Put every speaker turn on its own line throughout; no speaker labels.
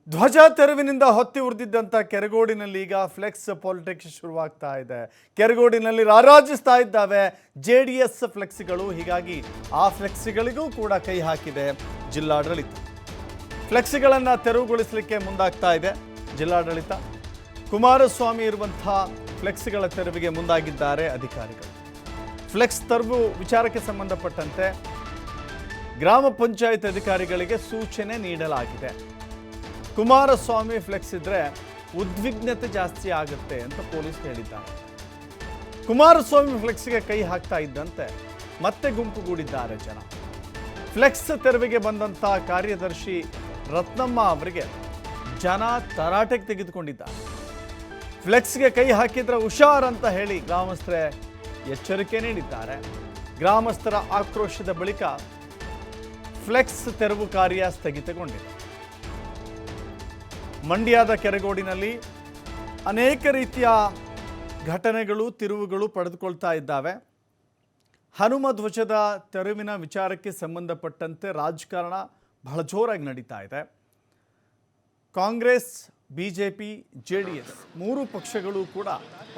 ಧ್ವಜ ತೆರವಿನಿಂದ ಹೊತ್ತಿ ಉರಿದಿದ್ದಂಥ ಕೆರಗೋಡಿನಲ್ಲಿ ಈಗ ಫ್ಲೆಕ್ಸ್ ಪಾಲಿಟಿಕ್ಸ್ ಶುರುವಾಗ್ತಾ ಇದೆ. ಕೆರಗೋಡಿನಲ್ಲಿ ರಾರಾಜಿಸ್ತಾ ಇದ್ದಾವೆ JDS ಫ್ಲೆಕ್ಸ್ಗಳು. ಹೀಗಾಗಿ ಆ ಫ್ಲೆಕ್ಸ್ಗಳಿಗೂ ಕೂಡ ಕೈ ಹಾಕಿದೆ ಜಿಲ್ಲಾಡಳಿತ. ಫ್ಲೆಕ್ಸ್ಗಳನ್ನು ತೆರವುಗೊಳಿಸಲಿಕ್ಕೆ ಮುಂದಾಗ್ತಾ ಇದೆ ಜಿಲ್ಲಾಡಳಿತ. ಕುಮಾರಸ್ವಾಮಿ ಇರುವಂಥ ಫ್ಲೆಕ್ಸ್ಗಳ ತೆರವಿಗೆ ಮುಂದಾಗಿದ್ದಾರೆ ಅಧಿಕಾರಿಗಳು. ಫ್ಲೆಕ್ಸ್ ತೆರವು ವಿಚಾರಕ್ಕೆ ಸಂಬಂಧಪಟ್ಟಂತೆ ಗ್ರಾಮ ಪಂಚಾಯತ್ ಅಧಿಕಾರಿಗಳಿಗೆ ಸೂಚನೆ ನೀಡಲಾಗಿದೆ. ಕುಮಾರಸ್ವಾಮಿ ಫ್ಲೆಕ್ಸ್ ಇದ್ರೆ ಉದ್ವಿಗ್ನತೆ ಜಾಸ್ತಿ ಆಗುತ್ತೆ ಅಂತ ಪೊಲೀಸ್ ಹೇಳಿದ್ದಾರೆ. ಕುಮಾರಸ್ವಾಮಿ ಫ್ಲೆಕ್ಸ್ಗೆ ಕೈ ಹಾಕ್ತಾ ಇದ್ದಂತೆ ಮತ್ತೆ ಗುಂಪುಗೂಡಿದ್ದಾರೆ ಜನ. ಫ್ಲೆಕ್ಸ್ ತೆರವಿಗೆ ಬಂದಂಥ ಕಾರ್ಯದರ್ಶಿ ರತ್ನಮ್ಮ ಅವರಿಗೆ ಜನ ತರಾಟೆಗೆ ತೆಗೆದುಕೊಂಡಿದ್ದಾರೆ. ಫ್ಲೆಕ್ಸ್ಗೆ ಕೈ ಹಾಕಿದ್ರೆ ಹುಷಾರ್ ಅಂತ ಹೇಳಿ ಗ್ರಾಮಸ್ಥರೇ ಎಚ್ಚರಿಕೆ ನೀಡಿದ್ದಾರೆ. ಗ್ರಾಮಸ್ಥರ ಆಕ್ರೋಶದ ಬಳಿಕ ಫ್ಲೆಕ್ಸ್ ತೆರವು ಕಾರ್ಯ ಸ್ಥಗಿತಗೊಂಡಿದೆ. ಮಂಡ್ಯದ ಕೆರಗೋಡಿನಲ್ಲಿ ಅನೇಕ ರೀತಿಯ ಘಟನೆಗಳು ತಿರುವುಗಳು ಪಡೆದುಕೊಳ್ತಾ ಇದ್ದಾವೆ. ಹನುಮ ಧ್ವಜದ ತೆರವಿನ ವಿಚಾರಕ್ಕೆ ಸಂಬಂಧಪಟ್ಟಂತೆ ರಾಜಕಾರಣ ಬಹಳ ಜೋರಾಗಿ ನಡೀತಾ ಇದೆ. ಕಾಂಗ್ರೆಸ್, BJP, JDS ಮೂರು ಪಕ್ಷಗಳು ಕೂಡ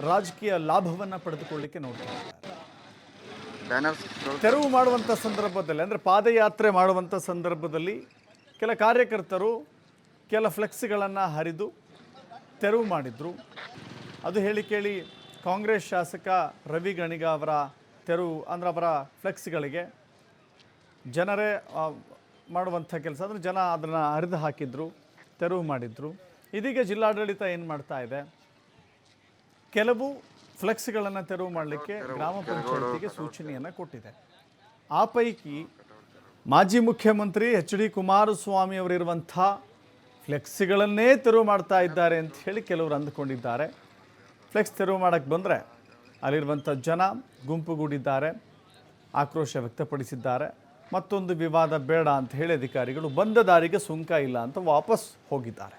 ರಾಜಕೀಯ ಲಾಭವನ್ನು ಪಡೆದುಕೊಳ್ಳಲಿಕ್ಕೆ ನೋಡ್ತಾ ಇದ್ದಾರೆ. ತೆರವು ಮಾಡುವಂಥ ಸಂದರ್ಭದಲ್ಲಿ ಅಂದರೆ ಪಾದಯಾತ್ರೆ ಮಾಡುವಂಥ ಸಂದರ್ಭದಲ್ಲಿ ಕೆಲ ಕಾರ್ಯಕರ್ತರು ಕೆಲ ಫ್ಲೆಕ್ಸ್ಗಳನ್ನು ಹರಿದು ತೆರವು ಮಾಡಿದರು. ಅದು ಹೇಳಿ ಕೇಳಿ ಕಾಂಗ್ರೆಸ್ ಶಾಸಕ ರವಿ ಗಣಿಗ ಅವರ ತೆರವು ಅಂದರೆ ಅವರ ಫ್ಲೆಕ್ಸ್ಗಳಿಗೆ ಜನರೇ ಮಾಡುವಂಥ ಕೆಲಸ ಅಂದರೆ ಜನ ಅದನ್ನು ಹರಿದು ಹಾಕಿದ್ರು, ತೆರವು ಮಾಡಿದರು. ಇದೀಗ ಜಿಲ್ಲಾಡಳಿತ ಏನು ಮಾಡ್ತಾ ಇದೆ, ಕೆಲವು ಫ್ಲೆಕ್ಸ್ಗಳನ್ನು ತೆರವು ಮಾಡಲಿಕ್ಕೆ ಗ್ರಾಮ ಪಂಚಾಯತಿಗೆ ಸೂಚನೆಯನ್ನು ಕೊಟ್ಟಿದೆ. ಆ ಪೈಕಿ ಮಾಜಿ ಮುಖ್ಯಮಂತ್ರಿ HD ಕುಮಾರಸ್ವಾಮಿ ಅವರಿರುವಂಥ ಫ್ಲೆಕ್ಸ್ಗಳನ್ನೇ ತೆರವು ಮಾಡ್ತಾ ಇದ್ದಾರೆ ಅಂತ ಹೇಳಿ ಕೆಲವರು ಅಂದುಕೊಂಡಿದ್ದಾರೆ. ಫ್ಲೆಕ್ಸ್ ತೆರವು ಮಾಡೋಕ್ಕೆ ಬಂದರೆ ಅಲ್ಲಿರುವಂಥ ಜನ ಗುಂಪುಗೂಡಿದ್ದಾರೆ, ಆಕ್ರೋಶ ವ್ಯಕ್ತಪಡಿಸಿದ್ದಾರೆ. ಮತ್ತೊಂದು ವಿವಾದ ಬೇಡ ಅಂತ ಹೇಳಿ ಅಧಿಕಾರಿಗಳು ಬಂದ ದಾರಿಗೆ ಸುಂಕ ಇಲ್ಲ ಅಂತ ವಾಪಸ್ ಹೋಗಿದ್ದಾರೆ.